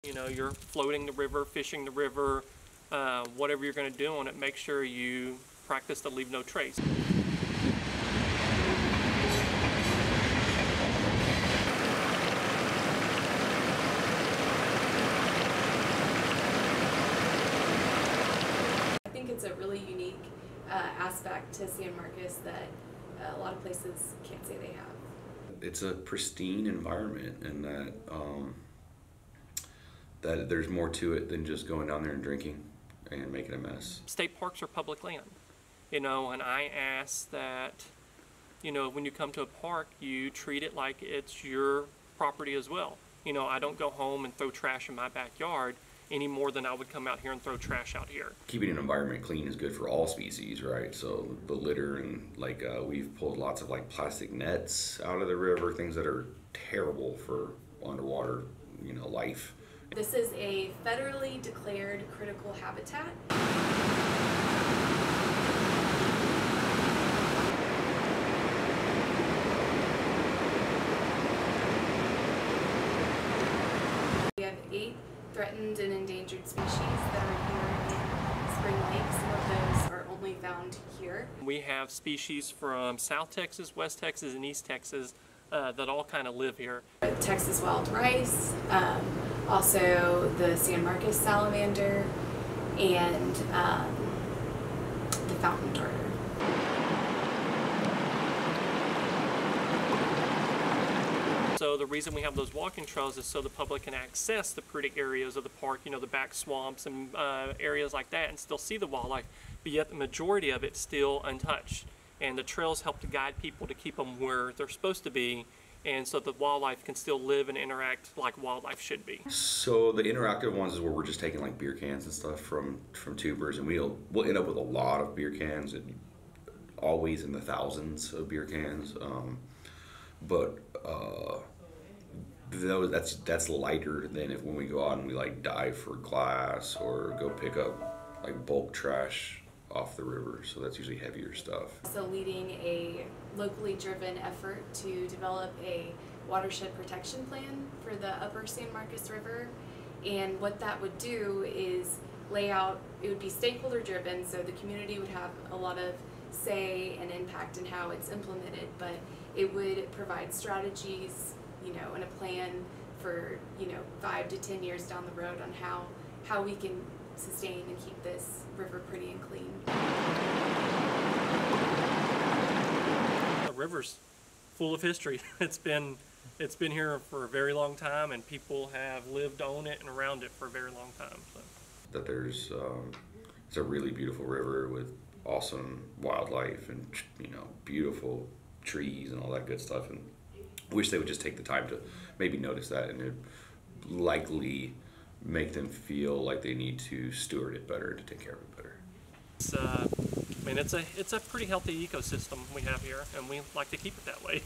You know, you're floating the river, fishing the river, whatever you're going to do on it, make sure you practice to leave no trace. I think it's a really unique aspect to San Marcos that a lot of places can't say they have. It's a pristine environment, and that there's more to it than just going down there and drinking and making a mess. State parks are public land, you know, and I ask that, you know, when you come to a park, you treat it like it's your property as well. You know, I don't go home and throw trash in my backyard any more than I would come out here and throw trash out here. Keeping an environment clean is good for all species, right? So the litter, and like we've pulled lots of like plastic nets out of the river, things that are terrible for underwater, you know, life. This is a federally declared critical habitat. We have 8 threatened and endangered species that are here in Spring Lake. Some of those are only found here. We have species from South Texas, West Texas, and East Texas that all kind of live here. Texas wild rice, also the San Marcos salamander, and the fountain darter. So the reason we have those walking trails is so the public can access the pretty areas of the park, you know, the back swamps and areas like that, and still see the wildlife, but yet the majority of it's still untouched. And the trails help to guide people to keep them where they're supposed to be, and so the wildlife can still live and interact like wildlife should be. So the interactive ones is where we're just taking like beer cans and stuff from tubers, and we'll end up with a lot of beer cans, and always in the thousands of beer cans. That's lighter than if when we go out and we like dive for glass or go pick up like bulk trash off the river, so that's usually heavier stuff. So leading a locally driven effort to develop a watershed protection plan for the upper San Marcos River, and what that would do is lay out, it would be stakeholder driven, so the community would have a lot of say and impact in how it's implemented, but it would provide strategies, you know, and a plan for, you know, 5 to 10 years down the road on how we can sustain and keep this river pretty and clean. The river's full of history. It's been here for a very long time, and people have lived on it and around it for a very long time. So. That there's it's a really beautiful river with awesome wildlife and, you know, beautiful trees and all that good stuff, and wish they would just take the time to maybe notice that, and it'd likely make them feel like they need to steward it better, to take care of it better. It's, I mean, it's a pretty healthy ecosystem we have here, and we like to keep it that way.